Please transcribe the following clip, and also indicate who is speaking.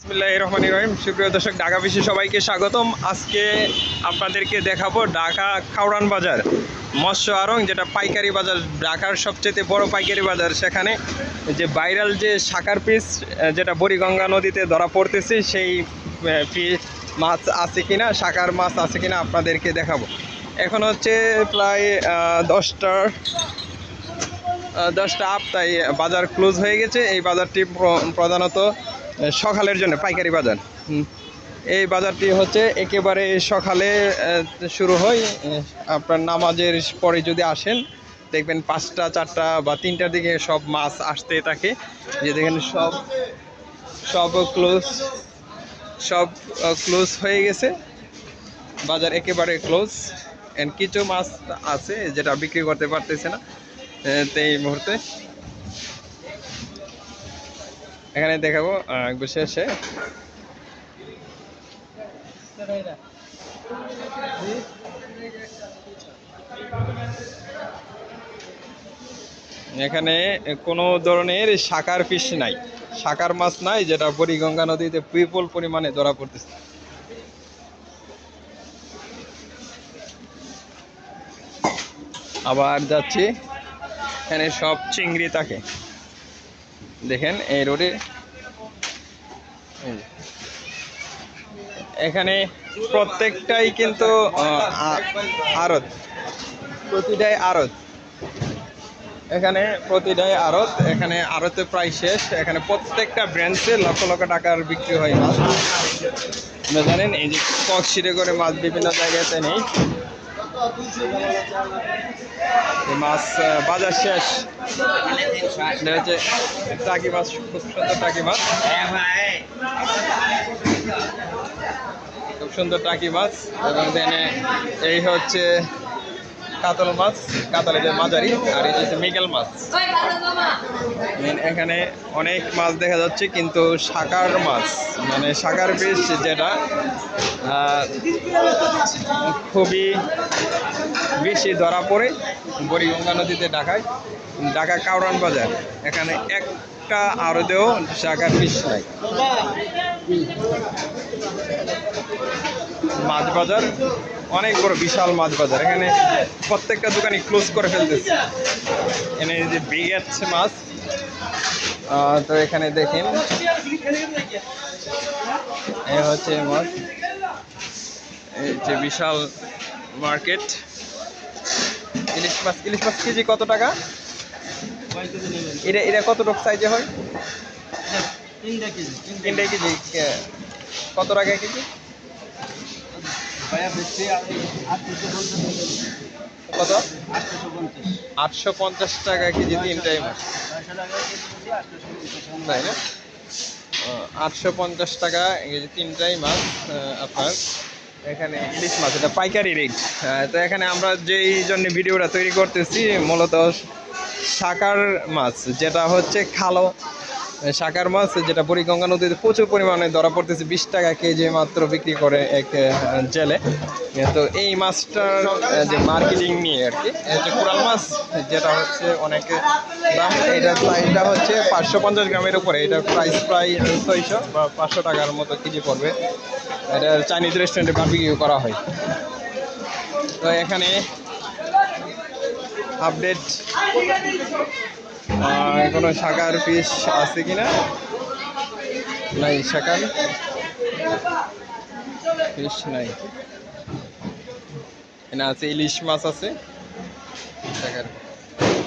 Speaker 1: বিসমিল্লাহির রহমানির রহিম। সুপ্রিয় দর্শক, ঢাকা বিশ্বে সবাইকে স্বাগতম। আজকে আপনাদেরকে দেখাবো ঢাকা কাউরান বাজার মৎস্য আড়ং, যেটা পাইকারি বাজার, ঢাকার সবচেয়ে বড় পাইকারি বাজার। সেখানে যে ভাইরাল যে শাকার পিস, যেটা বুড়িগঙ্গা নদীতে ধরা পড়তেছে, সেই মাছ আছে কিনা, শাকার মাছ আছে কিনা আপনাদেরকে দেখাবো। এখন হচ্ছে প্রায় 10টা আপ, তাই বাজার ক্লোজ হয়ে গেছে। এই বাজারটি প্রধানত সকালের জন্য পাইকারি বাজার। এই বাজারটি হচ্ছে একেবারে সকালে শুরু হয়। আপনার নামাজের পরে যদি আসেন, দেখবেন 5টা 4টা বা 3টার দিকে সব মাছ আসতে থাকে। যে দেখেন সব ক্লোজ হয়ে গেছে, বাজার একেবারে ক্লোজ। এন্ড কিছু মাছ আছে যেটা বিক্রি করতে পারতেছে না এই মুহূর্তে। এখানে দেখাবো একবার শেষে। এখানে কোনো ধরনের শাকার ফিশ নাই, শাকার মাছ নাই, যেটা বুড়িগঙ্গা নদীতে বিপুল পরিমাণে ধরা পড়তেছে। আবার যাচ্ছি, এখানে সব চিংড়ি থাকে। দেখেন এই রোডে এখানে প্রত্যেকটাই কিন্তু আড়ত, প্রতিটাই আড়ত। এখানে প্রতিটাই আড়ত, এখানে আড়তে প্রায় শেষ। এখানে প্রত্যেকটা ব্র্যান্ডসে লক্ষ লক্ষ টাকার বিক্রি হয় মাছ। আপনারা জানেন এই যে কক্সিটে করে মাছ বিভিন্ন জায়গাতে নেই, মাছ বাজার শেষ। হচ্ছে টাকি মাছ, খুব সুন্দর টাকি মাছ, খুব সুন্দর টাকি মাছ। এবং এই হচ্ছে কাতল মাছ, কাতলের মাঝারি। আর এই হচ্ছে মৃগেল মাছ। এখানে অনেক মাছ দেখা যাচ্ছে, কিন্তু শাকার মাছ, মানে শাকার পিস, যেটা খুবই বেশি ধরা পড়ে বুড়িগঙ্গা নদীতে, ঢাকা কাউরান বাজার। এখানে একটা আড়তেও শাকার পিস নাই। মাছ বাজার অনেক বড়, বিশাল মাছ বাজার। এখানে প্রত্যেকটা দোকানই ক্লোজ করে ফেলতেছে। এখানে যে ব্রিগেড মাছ, তো এখানে দেখেন এই হচ্ছে মাছ, এই যে বিশাল মার্কেট। ইলিশ মাছ কেজি কত টাকা? এটা কতটুকু সাইজে হয়? 3 কেজি। কত টাকা কেজি? কত? 850 টাকা কেজি, 3টাই মাছ, তাই না? 850 টাকা কেজি, 3টাই মাছ আপনার। এখানে ইলিশ মাছ, এটা পাইকারি রেট। তো এখানে আমরা যেই জন্য ভিডিওটা তৈরি করতেছি, মূলত শাকার মাছ, যেটা হচ্ছে খালো শাকার মাছ, যেটা বুড়িগঙ্গা নদীতে প্রচুর পরিমাণে ধরা পড়তেছে। 20 টাকা কেজি মাত্র বিক্রি করে এক জেলে। তো এই মাছটার যে মার্কেটিং নিয়ে আর কি, হচ্ছে কোরাল মাছ, যেটা হচ্ছে অনেকে দাম। এটা হচ্ছে 550 গ্রামের উপরে। এটার প্রাইস প্রায় 600 বা 500 টাকার মতো কেজি পড়বে। এটা চাইনিজ রেস্টুরেন্টে বারবিকিউ করা হয়। তো এখানে আপডেট, কোনো শাকার ফিশ আছে কিনা? নাই, শাকার ফিশ নাই। এখানে আছে ইলিশ মাছ আছে, শাকার।